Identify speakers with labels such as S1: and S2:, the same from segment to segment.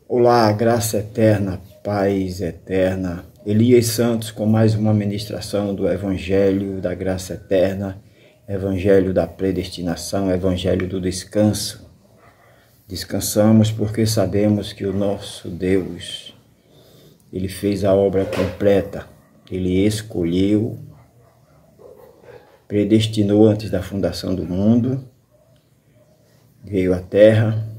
S1: Olá, graça eterna, paz eterna. Elias Santos com mais uma ministração do Evangelho da Graça Eterna, Evangelho da Predestinação, Evangelho do Descanso. Descansamos porque sabemos que o nosso Deus, Ele fez a obra completa. Ele escolheu, predestinou antes da fundação do mundo, veio à terra,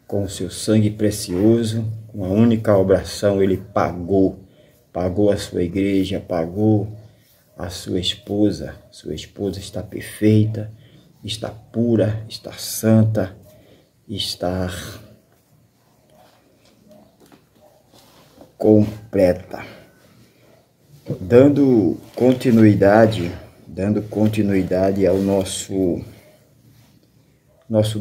S1: com o seu sangue precioso, com a única obração, ele pagou a sua igreja, pagou a sua esposa. Sua esposa está perfeita, está pura, está santa, está completa. Dando continuidade ao nosso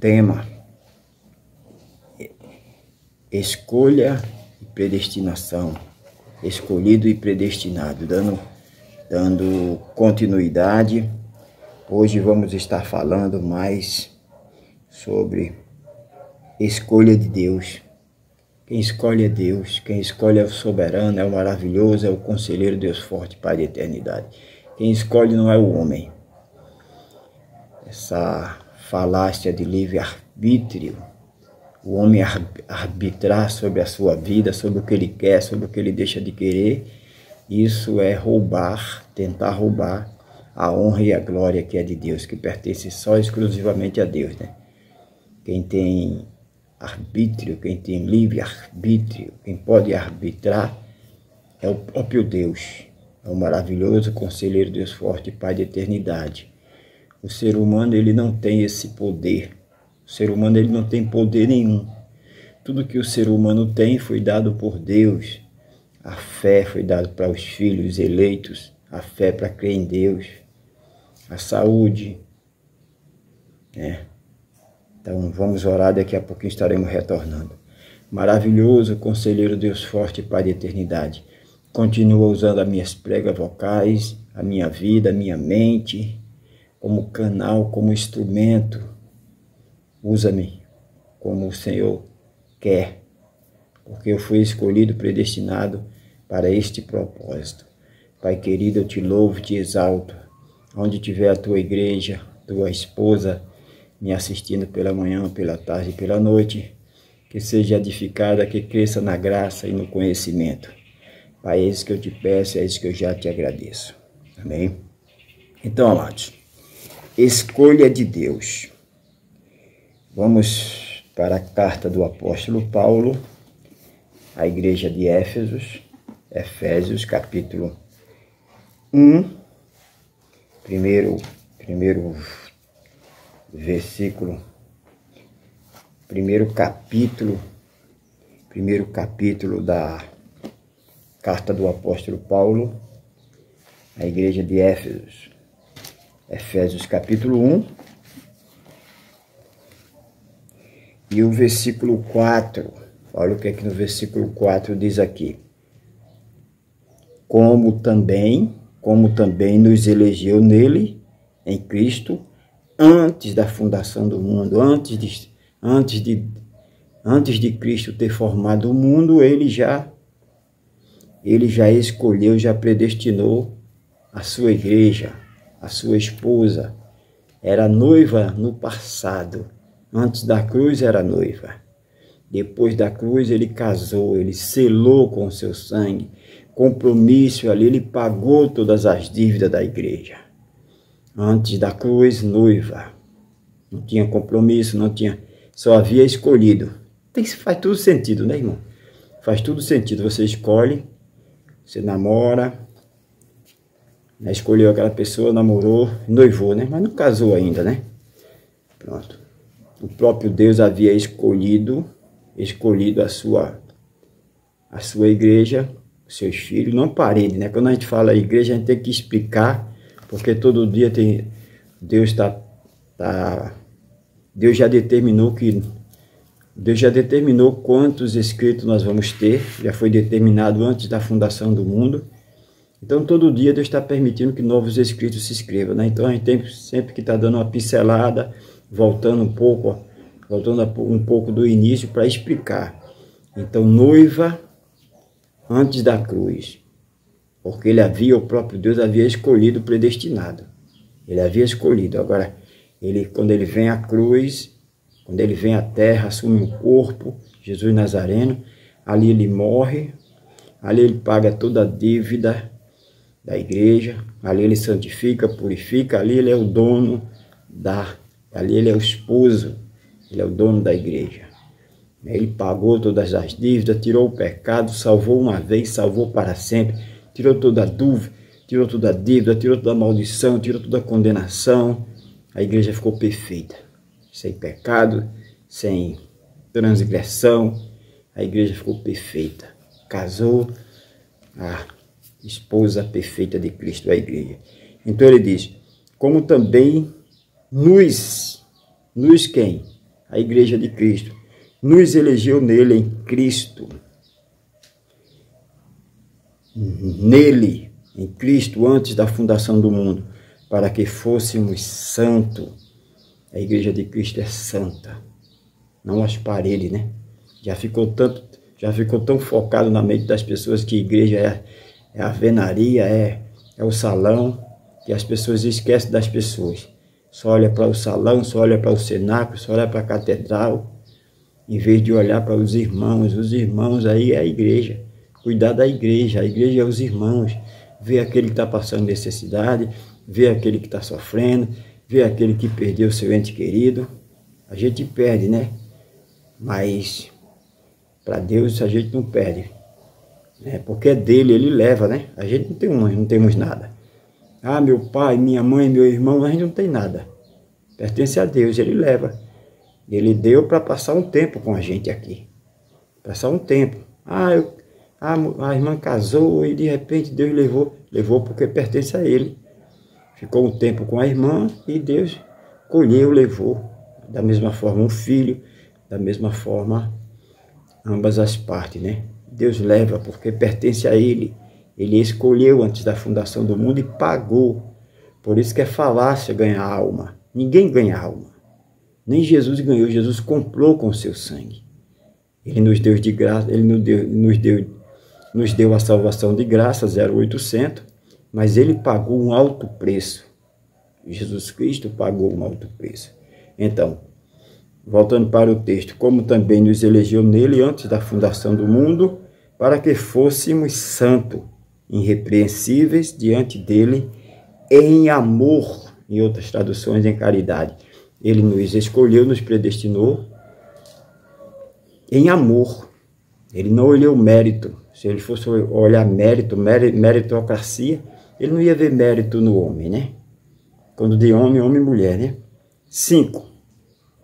S1: tema, escolha e predestinação, escolhido e predestinado, dando continuidade. Hoje vamos estar falando mais sobre escolha de Deus. Quem escolhe é Deus, quem escolhe é o soberano, é o maravilhoso, é o conselheiro, Deus forte, Pai da eternidade. Quem escolhe não é o homem. Essa falácia de livre-arbítrio, o homem arbitrar sobre a sua vida, sobre o que ele quer, sobre o que ele deixa de querer, isso é roubar, tentar roubar a honra e a glória que é de Deus, que pertence só exclusivamente a Deus, né? Quem tem arbítrio, quem tem livre-arbítrio, quem pode arbitrar é o próprio Deus, é o maravilhoso conselheiro, Deus forte, Pai da eternidade. O ser humano, ele não tem esse poder. O ser humano, ele não tem poder nenhum. Tudo que o ser humano tem foi dado por Deus. A fé foi dada para os filhos eleitos, a fé para crer em Deus, a saúde, né? Então vamos orar, daqui a pouquinho estaremos retornando. Maravilhoso conselheiro, Deus forte, Pai da eternidade. Continua usando as minhas pregas vocais, a minha vida, a minha mente, como canal, como instrumento. Usa-me como o Senhor quer, porque eu fui escolhido, predestinado para este propósito. Pai querido, eu te louvo, te exalto. Onde tiver a tua igreja, tua esposa, me assistindo pela manhã, pela tarde e pela noite, que seja edificada, que cresça na graça e no conhecimento. Pai, é isso que eu te peço, é isso que eu já te agradeço. Amém? Então, amados, escolha de Deus. Vamos para a carta do apóstolo Paulo, à igreja de Efésios, capítulo 1, primeiro versículo, primeiro capítulo da carta do apóstolo Paulo, à igreja de Efésios, capítulo 1, e o versículo 4, olha o que é que no versículo 4 diz aqui. Como também nos elegeu nele, em Cristo, antes da fundação do mundo, antes de Cristo ter formado o mundo, ele já escolheu, já predestinou a sua igreja, a sua esposa. Era noiva no passado. Antes da cruz era noiva. Depois da cruz ele casou, ele selou com o seu sangue. Compromisso ali, ele pagou todas as dívidas da igreja. Antes da cruz, noiva. Não tinha compromisso, só havia escolhido. Faz tudo sentido, né, irmão? Faz tudo sentido. Você escolhe, você namora, né? Escolheu aquela pessoa, namorou, noivou, né? Mas não casou ainda, né? Pronto. O próprio Deus havia escolhido a sua igreja, os seus filhos, não parede, né? Quando a gente fala igreja, a gente tem que explicar, porque todo dia Deus já determinou quantos inscritos nós vamos ter, já foi determinado antes da fundação do mundo. Então todo dia Deus está permitindo que novos inscritos se inscrevam, né? Então a gente tem sempre que estar dando uma pincelada, voltando um pouco do início para explicar. Então, noiva antes da cruz, porque o próprio Deus havia escolhido, predestinado. Ele havia escolhido. Agora, quando ele vem à cruz, quando ele vem à terra, assume o corpo, Jesus Nazareno, ali ele morre, ali ele paga toda a dívida da igreja, ali ele santifica, purifica, ali ele é o dono ali ele é o esposo, ele é o dono da igreja. Ele pagou todas as dívidas, tirou o pecado, salvou uma vez, salvou para sempre, tirou toda a dúvida, tirou toda a dívida, tirou toda a maldição, tirou toda a condenação. A igreja ficou perfeita, sem pecado, sem transgressão. A igreja ficou perfeita. Casou a esposa perfeita de Cristo, a igreja. Então ele diz, como também nos quem? A igreja de Cristo. Nos elegeu nele, em Cristo. Nele, em Cristo, antes da fundação do mundo, para que fôssemos santos. A igreja de Cristo é santa, não as paredes, né? Já ficou tão focado na mente das pessoas que a igreja é a alvenaria, é o salão, que as pessoas esquecem das pessoas. Só olha para o salão, só olha para o cenáculo, só olha para a catedral, em vez de olhar para os irmãos aí é a igreja. Cuidar da igreja, a igreja é os irmãos. Ver aquele que está passando necessidade, ver aquele que está sofrendo, ver aquele que perdeu seu ente querido. A gente perde, né? Mas para Deus a gente não perde, né? Porque é dele, ele leva, né? A gente não temos nada. Ah, meu pai, minha mãe, meu irmão, a gente não tem nada. Pertence a Deus, ele leva. Ele deu para passar um tempo com a gente aqui. Passar um tempo. A irmã casou e de repente Deus levou. Levou porque pertence a ele. Ficou um tempo com a irmã e Deus colheu, levou. Da mesma forma um filho, da mesma forma ambas as partes, né? Deus leva porque pertence a ele. Ele escolheu antes da fundação do mundo e pagou. Por isso que é falácia ganhar alma. Ninguém ganha alma. Nem Jesus ganhou, Jesus comprou com o seu sangue. Ele nos deu de graça, ele nos deu a salvação de graça, 0,800, mas ele pagou um alto preço. Jesus Cristo pagou um alto preço. Então, voltando para o texto, como também nos elegeu nele antes da fundação do mundo, para que fôssemos santos, irrepreensíveis diante dele, em amor, em outras traduções, em caridade. Ele nos escolheu, nos predestinou em amor. Ele não olhou mérito. Se ele fosse olhar meritocracia, ele não ia ver mérito no homem, né? Quando de homem, homem e mulher, né? 5.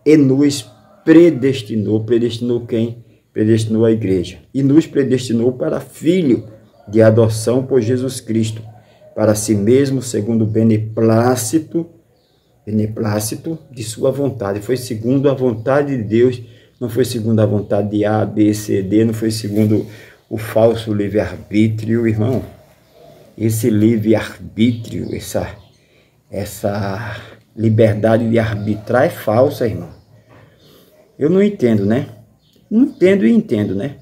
S1: E nos predestinou. Predestinou quem? Predestinou a igreja. E nos predestinou para filho de adoção por Jesus Cristo, para si mesmo, segundo o beneplácito de sua vontade. Foi segundo a vontade de Deus, não foi segundo a vontade de A, B, C, D, não foi segundo o falso livre-arbítrio, irmão. Esse livre-arbítrio, essa liberdade de arbitrar é falsa, irmão. Eu não entendo, né? Não entendo e entendo, né?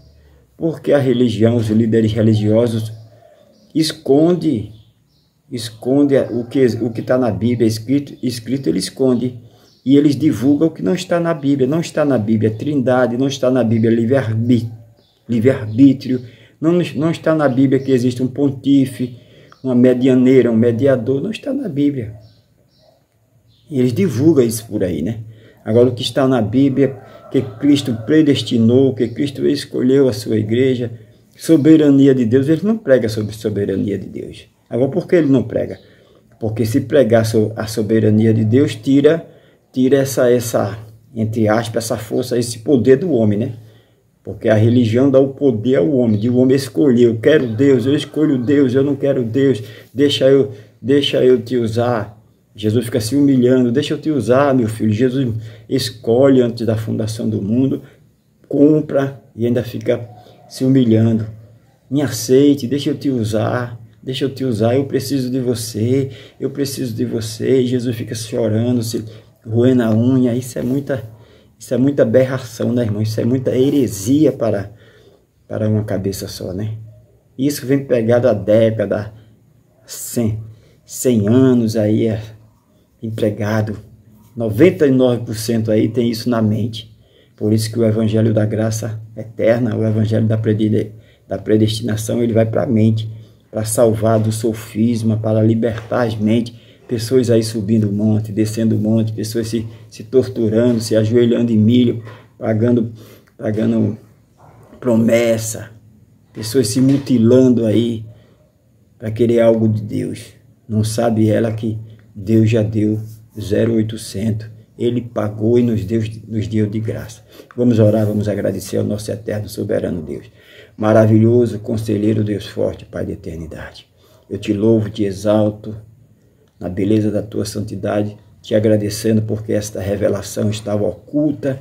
S1: Porque a religião, os líderes religiosos esconde o que está na Bíblia escrito, ele esconde. E eles divulgam o que não está na Bíblia. Não está na Bíblia trindade, não está na Bíblia livre-arbítrio, não está na Bíblia que existe um pontífice, uma medianeira, um mediador, não está na Bíblia. E eles divulgam isso por aí, né? Agora o que está na Bíblia, que Cristo predestinou, que Cristo escolheu a sua igreja, soberania de Deus, ele não prega sobre soberania de Deus. Agora, por que ele não prega? Porque se pregar a soberania de Deus, tira essa, entre aspas, essa força, esse poder do homem, né? Porque a religião dá o poder ao homem, de o homem escolher, eu quero Deus, eu escolho Deus, eu não quero Deus, deixa eu te usar. Jesus fica se humilhando, deixa eu te usar, meu filho. Jesus escolhe antes da fundação do mundo, compra e ainda fica se humilhando. Me aceite, deixa eu te usar, eu preciso de você, E Jesus fica chorando, se roendo a unha. Isso é muita aberração, né, irmão? Isso é muita heresia para para uma cabeça só, né? Isso vem pegado há décadas, 100 anos aí, empregado. 99% aí tem isso na mente. Por isso que o evangelho da graça eterna, o evangelho da predestinação, ele vai para a mente, para salvar do sofisma, para libertar as mentes. Pessoas aí subindo o monte, descendo o monte, pessoas se torturando, se ajoelhando em milho, pagando promessa, pessoas se mutilando aí para querer algo de Deus. Não sabe ela que Deus já deu 0800. Ele pagou e nos deu de graça. Vamos orar, vamos agradecer ao nosso eterno, soberano Deus. Maravilhoso, conselheiro, Deus forte, Pai da eternidade. Eu te louvo, te exalto na beleza da tua santidade, te agradecendo porque esta revelação estava oculta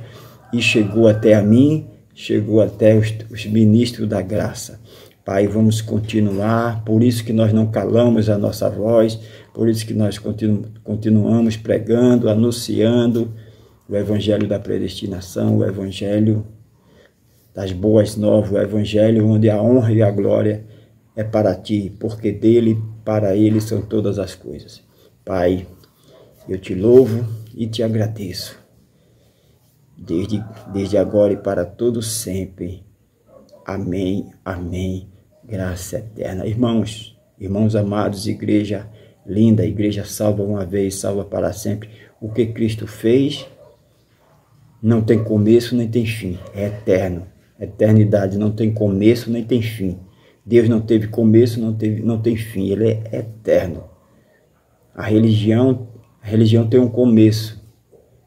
S1: e chegou até a mim, chegou até os ministros da graça. Pai, vamos continuar, por isso que nós não calamos a nossa voz, por isso que nós continuamos pregando, anunciando o evangelho da predestinação, o evangelho das boas novas, o evangelho onde a honra e a glória é para ti, porque dele, para ele são todas as coisas. Pai, eu te louvo e te agradeço, desde agora e para todo sempre. Amém, amém, graça eterna. Irmãos amados, igreja linda, igreja salva uma vez, salva para sempre. O que Cristo fez não tem começo nem tem fim, é eterno. Eternidade não tem começo nem tem fim. Deus não teve começo, não tem fim, ele é eterno. A religião tem um começo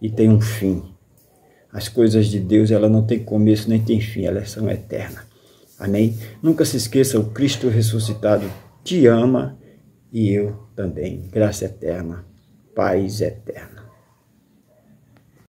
S1: e tem um fim. As coisas de Deus, ela não tem começo nem tem fim, elas são eternas. Amém? Nunca se esqueça, o Cristo ressuscitado te ama e eu também. Graça eterna, paz eterna.